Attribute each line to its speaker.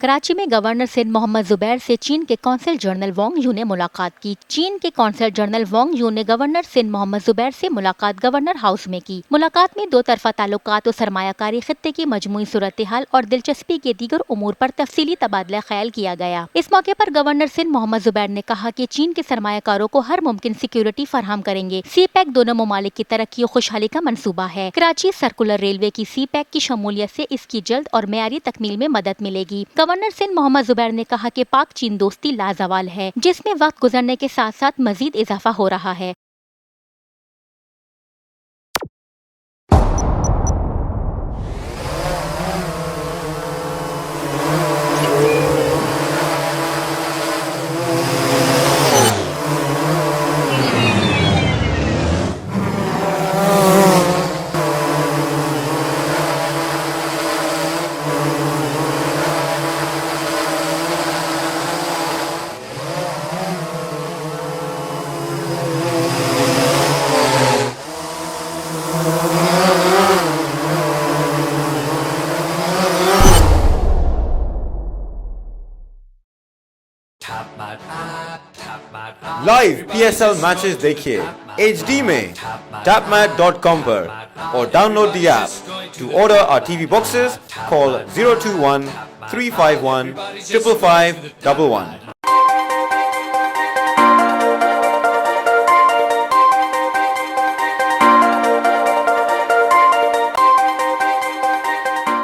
Speaker 1: कराची में गवर्नर सिंध मोहम्मद जुबैर से चीन के कौंसल जनरल वांग यू ने मुलाकात की। चीन के कौंसल जनरल वांग यू ने गवर्नर सिंध मोहम्मद जुबैर से मुलाकात गवर्नर हाउस में की। मुलाकात में दो तरफा ताल्लुकात और सरमायाकारी खित्ते की मजमूई सूरत हाल और दिलचस्पी के दीगर उमूर पर तफसीली तबादला ख्याल किया गया। इस मौके पर गवर्नर सिंध मोहम्मद जुबैर ने कहा कि चीन के सरमायाकारों को हर मुमकिन सिक्योरिटी फराहम करेंगे। सी पैक दोनों ममालिक की तरक्की और खुशहाली का मंसूबा है। कराची सर्कुलर रेलवे की सी पैक की शमूलियत से इसकी जल्द और मेयारी तकमील में मदद मिलेगी। गवर्नर सिंध मोहम्मद जुबैर ने कहा कि पाक चीन दोस्ती लाजवाल है, जिसमें वक्त गुजरने के साथ साथ मजीद इजाफा हो रहा है।
Speaker 2: लाइव PSL मैचेस देखिए HD में tapmat.com पर और download the app. To order our TV boxes call 021 351 55511।